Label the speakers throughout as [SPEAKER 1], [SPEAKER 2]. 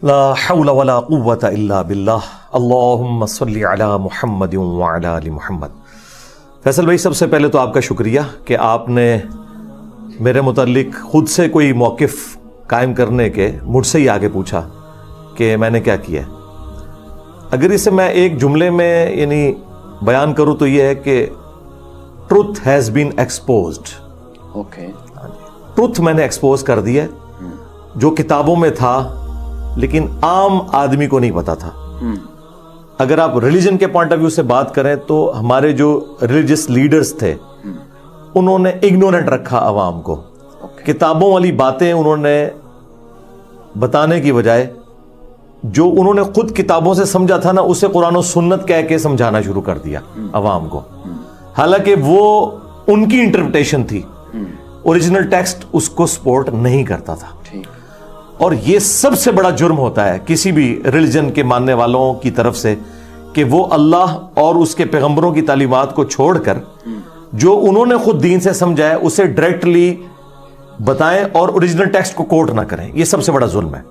[SPEAKER 1] لا حول ولا قوة الا باللہ اللہم صلی علی محمد وعلی آل محمد۔ فیصل بھائی، سب سے پہلے تو آپ کا شکریہ کہ آپ نے میرے متعلق خود سے کوئی موقف قائم کرنے کے مجھ سے ہی آگے پوچھا کہ میں نے کیا کیا ہے۔ اگر اسے میں ایک جملے میں بیان کروں تو یہ ہے کہ truth has been exposed. Truth میں نے ایکسپوز کر دیا جو کتابوں میں تھا لیکن عام آدمی کو نہیں پتا تھا۔ اگر آپ ریلیجن کے پوائنٹ آف ویو سے بات کریں تو ہمارے جو ریلیجس لیڈرز تھے انہوں نے اگنورنٹ رکھا عوام کو۔ کتابوں والی باتیں انہوں نے بتانے کی بجائے جو انہوں نے خود کتابوں سے سمجھا تھا نا، اسے قرآن و سنت کہہ کے سمجھانا شروع کر دیا عوام کو، حالانکہ وہ ان کی انٹرپریٹیشن تھی، اوریجنل ٹیکسٹ اس کو سپورٹ نہیں کرتا تھا۔ اور یہ سب سے بڑا جرم ہوتا ہے کسی بھی ریلیجن کے ماننے والوں کی طرف سے کہ وہ اللہ اور اس کے پیغمبروں کی تعلیمات کو چھوڑ کر جو انہوں نے خود دین سے سمجھا ہے اسے ڈائریکٹلی بتائیں اور اوریجنل ٹیکسٹ کو کوٹ نہ کریں۔ یہ سب سے بڑا ظلم ہے۔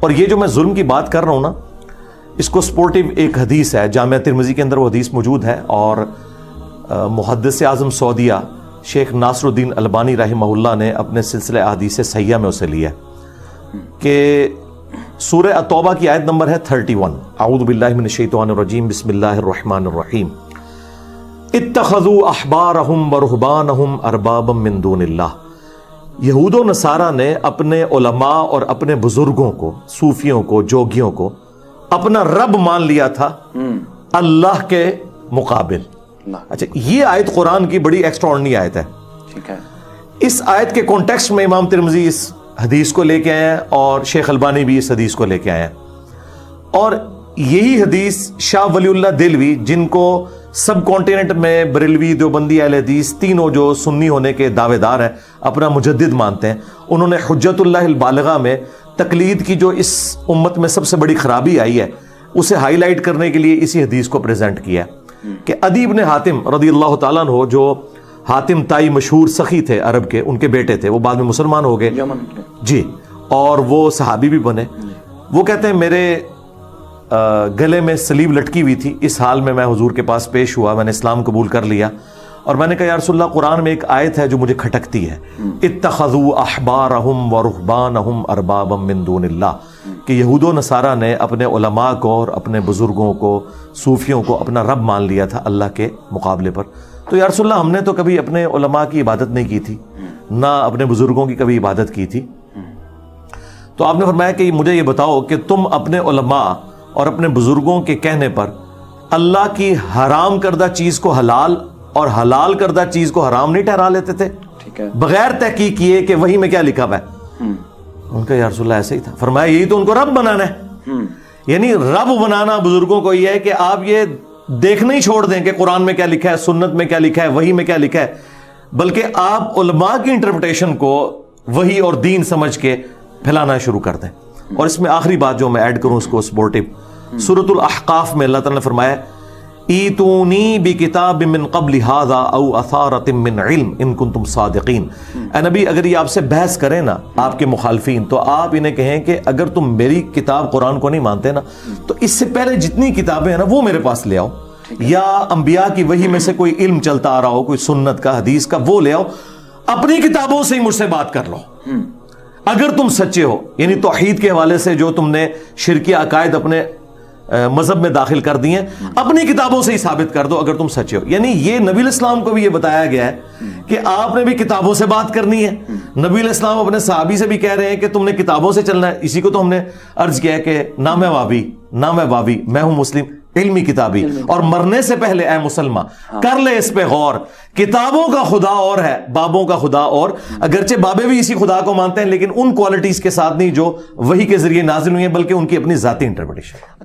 [SPEAKER 1] اور یہ جو میں ظلم کی بات کر رہا ہوں نا، اس کو سپورٹیو ایک حدیث ہے، جامعہ ترمذی کے اندر وہ حدیث موجود ہے، اور محدث اعظم سعودیہ شیخ ناصر الدین البانی رحمہ اللہ نے اپنے سلسلہ احادیث صحیحہ میں اسے لیا ہے کہ سورہ التوبہ کی آیت نمبر ہے 31، اعوذ باللہ من الشیطان الرجیم، بسم اللہ الرحمن الرحیم، اتخذوا احبارہم ورہبانہم اربابا من دون اللہ۔ یہود و نصارہ نے اپنے علماء اور اپنے بزرگوں کو، صوفیوں کو، جوگیوں کو اپنا رب مان لیا تھا اللہ کے مقابل۔ اچھا، یہ آیت قرآن کی بڑی ایکسٹراورڈنری آیت ہے۔ اس آیت کے کانٹیکسٹ میں امام ترمذی اس حدیث کو لے کے آئے ہیں اور شیخ البانی بھی اس حدیث کو لے کے آئے ہیں، اور یہی حدیث شاہ ولی اللہ دہلوی، جن کو سب کانٹیننٹ میں بریلوی، دیوبندی، اہل حدیث تینوں جو سنی ہونے کے دعوے دار ہیں، اپنا مجدد مانتے ہیں، انہوں نے حجت اللہ البالغہ میں تقلید کی جو اس امت میں سب سے بڑی خرابی آئی ہے اسے ہائی لائٹ کرنے کے لیے اسی حدیث کو پریزنٹ کیا کہ عدی بن حاتم رضی اللہ تعالیٰ عنہ، جو حاتم تائی مشہور سخی تھے عرب کے، ان کے بیٹے تھے، وہ بعد میں مسلمان ہو گئے جی، اور وہ صحابی بھی بنے۔ وہ کہتے ہیں میرے گلے میں سلیب لٹکی ہوئی تھی، اس حال میں میں حضور کے پاس پیش ہوا، میں نے اسلام قبول کر لیا، اور میں نے کہا یا رسول اللہ، قرآن میں ایک آیت ہے جو مجھے کھٹکتی ہے، اتخذوا احبارہم ورہبانہم اربابا من دون اللہ، کہ یہود و نصارہ نے اپنے علماء کو اور اپنے بزرگوں کو، صوفیوں کو اپنا رب مان لیا تھا اللہ کے مقابلے پر۔ تو یا رسول اللہ، ہم نے تو کبھی اپنے علماء کی عبادت نہیں کی تھی، نہ اپنے بزرگوں کی کبھی عبادت کی تھی۔ تو آپ نے فرمایا کہ مجھے یہ بتاؤ کہ تم اپنے علماء اور اپنے بزرگوں کے کہنے پر اللہ کی حرام کردہ چیز کو حلال اور حلال کردہ چیز کو حرام نہیں ٹھہرا لیتے تھے بغیر تحقیق کیے کہ وحی میں کیا لکھا ہوا ہے؟ ان کا یا رسول اللہ ایسے ہی تھا۔ فرمایا یہی تو ان کو رب بنانا ہے، یعنی رب بنانا بزرگوں کو یہ ہے کہ آپ یہ دیکھنا ہی چھوڑ دیں کہ قرآن میں کیا لکھا ہے، سنت میں کیا لکھا ہے، وحی میں کیا لکھا ہے، بلکہ آپ علماء کی انٹرپریٹیشن کو وحی اور دین سمجھ کے پھیلانا شروع کر دیں۔ اور اس میں آخری بات جو میں ایڈ کروں اس کو سپورٹیو، سورۃ الاحقاف میں اللہ تعالیٰ نے فرمایا ایتونی بکتاب من قبل ھذا او اثارۃ من علم ان کنتم صادقین۔ اے نبی، اگر یہ آپ سے بحث کریں نا آپ کے مخالفین، تو آپ انہیں کہیں کہ اگر تم میری کتاب قرآن کو نہیں مانتے نا تو اس سے پہلے جتنی کتابیں ہیں نا وہ میرے پاس لے آؤ، یا انبیاء کی وحی میں سے کوئی علم چلتا آ رہا ہو، کوئی سنت کا، حدیث کا، وہ لے آؤ، اپنی کتابوں سے ہی مجھ سے بات کر لو اگر تم سچے ہو۔ یعنی توحید کے حوالے سے جو تم نے شرکی عقائد اپنے مذہب میں داخل کر دی ہیں، اپنی کتابوں سے ہی ثابت کر دو اگر تم سچے ہو۔ یعنی یہ نبی علیہ السلام کو بھی یہ بتایا گیا ہے کہ آپ نے بھی کتابوں سے بات کرنی ہے۔ نبی علیہ السلام اپنے صحابی سے بھی کہہ رہے ہیں کہ تم نے کتابوں سے چلنا ہے۔ اسی کو تو ہم نے عرض کیا ہے کہ نہ میں وابی، نہ میں بابی، میں ہوں مسلم علمی کتابی، اور مرنے سے پہلے اے مسلمان کر لے اس پہ غور، کتابوں کا خدا اور ہے، بابوں کا خدا اور، اگرچہ بابے بھی اسی خدا کو مانتے ہیں لیکن ان کوالٹیز کے ساتھ نہیں جو وحی کے ذریعے نازل ہوئی ہیں، بلکہ ان کی اپنی ذاتی انٹرپریٹیشن۔